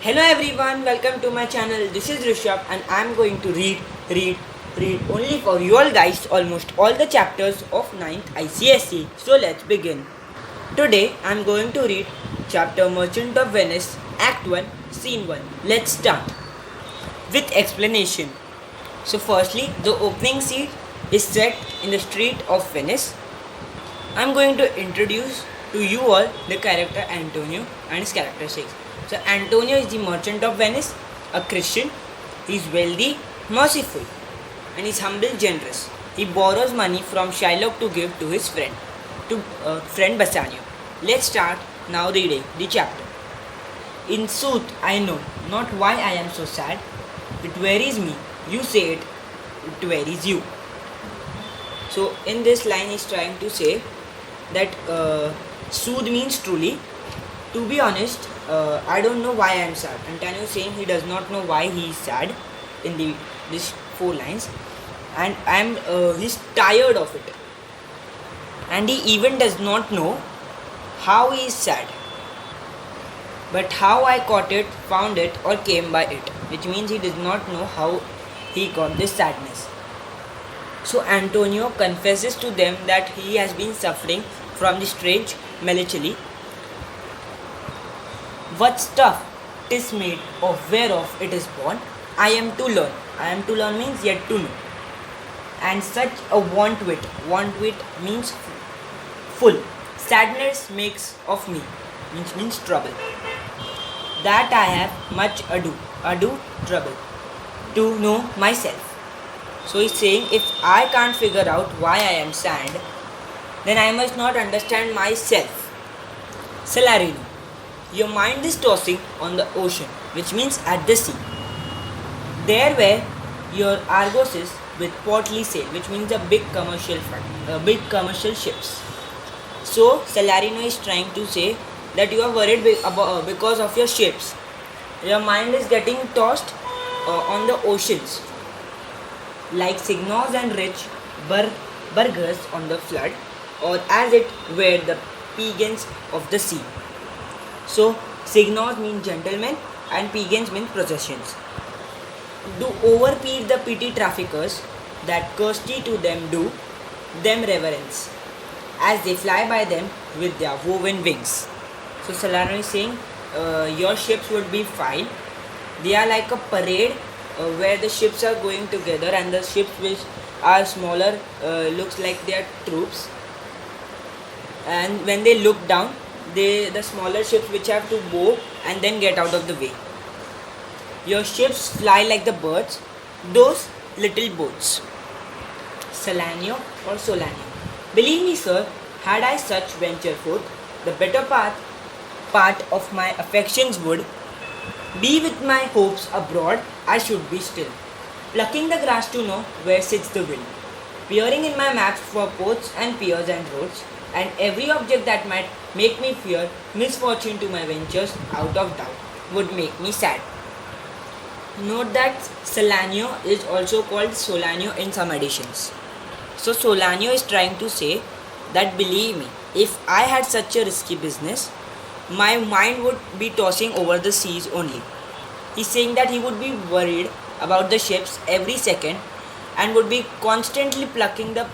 Hello everyone, welcome to my channel. This is Rishabh and I am going to read only for you all guys almost all the chapters of 9th ICSE. So let's begin. Today I am going to read chapter Merchant of Venice, Act 1, Scene 1. Let's start with explanation. So firstly, the opening scene is set in the street of Venice. I am going to introduce to you all the character Antonio and his characteristics. So Antonio is the merchant of Venice, a Christian. He is wealthy, merciful, and is humble, generous. He borrows money from Shylock to give to his friend Bassanio. Let's start now reading the chapter. In sooth, I know not why I am so sad. It wearies me. You say it wearies you. So in this line, he's trying to say that sooth means truly. To be honest, I don't know why I am sad. Antonio is saying he does not know why he is sad in these 4 lines, and he's tired of it, and he even does not know how he is sad. But how I caught it, found it, or came by it, which means he does not know how he got this sadness. So Antonio confesses to them that he has been suffering from the strange melancholy. What stuff 'tis made of, whereof it is born, I am to learn. I am to learn means yet to know. And such a want wit means full. Sadness makes of me, means trouble. That I have much ado, trouble, to know myself. So he's saying if I can't figure out why I am sad, then I must not understand myself. Salarino. Your mind is tossing on the ocean, which means at the sea. There were your argosies with portly sail, which means a big commercial ships. So Salarino is trying to say that you are worried because of your ships. Your mind is getting tossed on the oceans, like signors and rich burghers on the flood, or as it were the pagans of the sea. So, signors mean gentlemen and pagans mean processions. Do overfeed the petty traffickers, that courtesy to them do them reverence, as they fly by them with their woven wings. So, Salarino is saying your ships would be fine. They are like a parade where the ships are going together, and the ships which are smaller looks like they are troops. And when they look down, the smaller ships which have to bow and then get out of the way. Your ships fly like the birds, those little boats. Salanio or Solanio. Believe me, sir, had I such venture forth, the better part of my affections would be with my hopes abroad. I should be still, plucking the grass to know where sits the wind, peering in my maps for ports and piers and roads, and every object that might make me fear misfortune to my ventures out of doubt would make me sad. Note that Salanio is also called Solanio in some editions. So Solanio is trying to say that believe me, if I had such a risky business, my mind would be tossing over the seas only. He's saying that he would be worried about the ships every second and would be constantly plucking the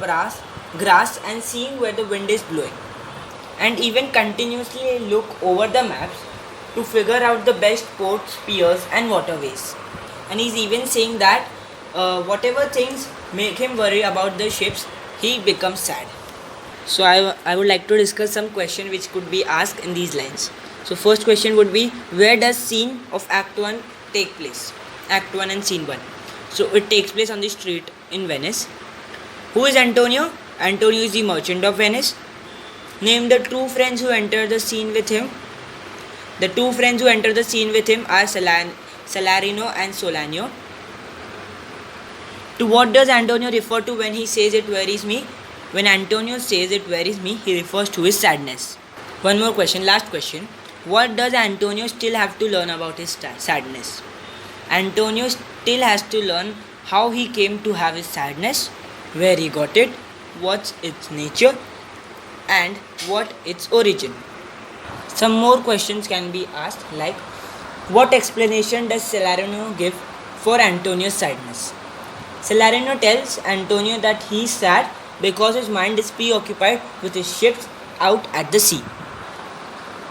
grass and seeing where the wind is blowing, and even continuously look over the maps to figure out the best ports, piers and waterways. And he's even saying that whatever things make him worry about the ships, he becomes sad. So I would like to discuss some question which could be asked in these lines. So first question would be, where does scene of Act 1 take place? Act 1 and Scene 1. So it takes place on the street in Venice. Who is Antonio? Antonio is the merchant of Venice. Name the two friends who enter the scene with him. The two friends who enter the scene with him are Salarino and Solanio. To what does Antonio refer to when he says it wearies me? When Antonio says it wearies me, he refers to his sadness. One more question, last question. What does Antonio still have to learn about his sadness? Antonio still has to learn how he came to have his sadness, where he got it, what's its nature, and what its origin. Some more questions can be asked like, What explanation does Salarino give for Antonio's sadness? Salarino tells Antonio that he is sad because his mind is preoccupied with his ships out at the sea.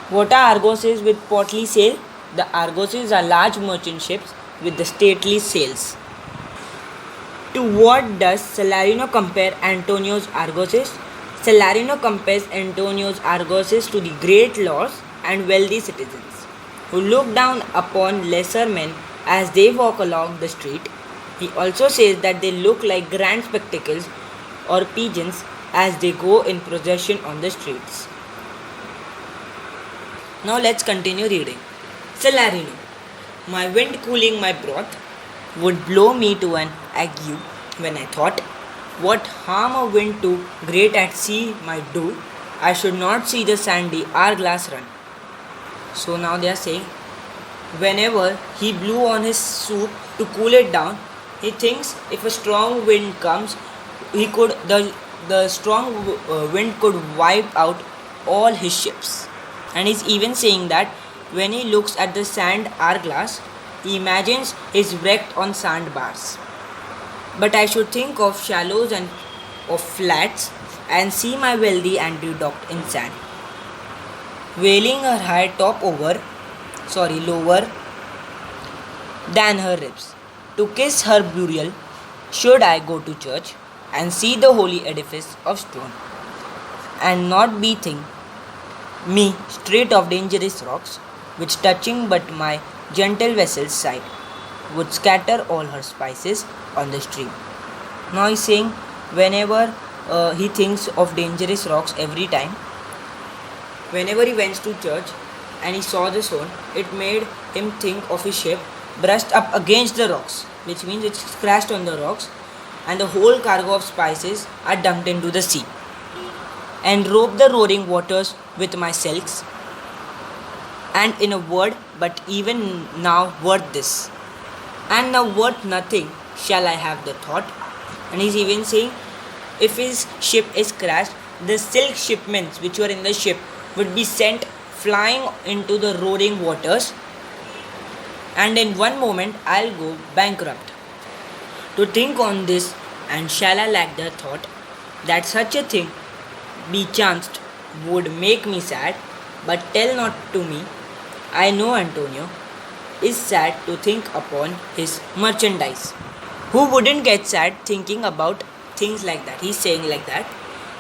What are argosies with portly sail? The argosies are large merchant ships with the stately sails. To what does Salarino compare Antonio's argosies? Salarino compares Antonio's argosies to the great lords and wealthy citizens who look down upon lesser men as they walk along the street. He also says that they look like grand spectacles or pigeons as they go in procession on the streets. Now let's continue reading. Salarino. My wind cooling my broth would blow me to an ague when I thought, what harm a wind too great at sea might do, I should not see the sandy hourglass run. So now they are saying, whenever he blew on his soup to cool it down, he thinks if a strong wind comes, the strong wind could wipe out all his ships. And he's even saying that when he looks at the sand hourglass, he imagines he's wrecked on sandbars. But I should think of shallows and of flats and see my wealthy Andrew docked in sand, wailing her high lower than her ribs. To kiss her burial, should I go to church and see the holy edifice of stone, and not be think me straight of dangerous rocks, which touching but my gentle vessel's side, would scatter all her spices on the stream. Now he's saying whenever he thinks of dangerous rocks every time, whenever he went to church and he saw the stone, it made him think of his ship brushed up against the rocks, which means it's crashed on the rocks, and the whole cargo of spices are dumped into the sea, and rope the roaring waters with my silks. And in a word, but even now worth this, and now worth nothing shall I have the thought. And he's even saying, if his ship is crashed, the silk shipments which were in the ship would be sent flying into the roaring waters, and in one moment I'll go bankrupt. To think on this, and shall I lack the thought that such a thing be chanced would make me sad, but tell not to me. I know Antonio is sad to think upon his merchandise. Who wouldn't get sad thinking about things like that? He's saying like that.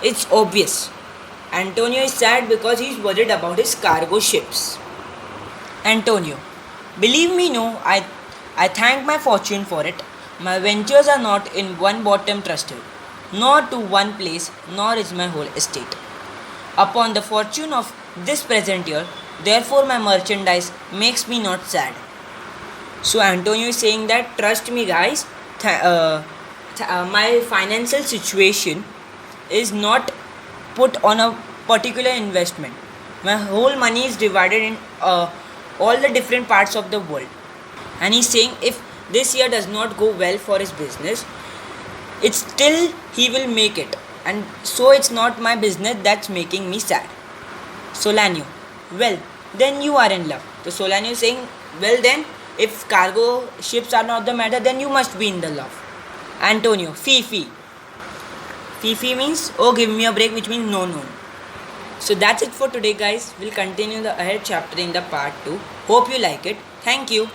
It's obvious. Antonio is sad because he's worried about his cargo ships. Antonio. Believe me, no, I thank my fortune for it. My ventures are not in one bottom trusted, nor to one place, nor is my whole estate upon the fortune of this present year. Therefore my merchandise makes me not sad. So Antonio is saying that trust me guys, my financial situation is not put on a particular investment. My whole money is divided in all the different parts of the world. And he's saying if this year does not go well for his business, it's still he will make it. And so it's not my business that's making me sad. Solanio. Well, then you are in love. So Solanio is saying, well then, if cargo ships are not the matter, then you must be in the love. Antonio. Fifi. Fifi means, oh give me a break, which means no. So that's it for today guys. We'll continue the ahead chapter in the part 2. Hope you like it. Thank you.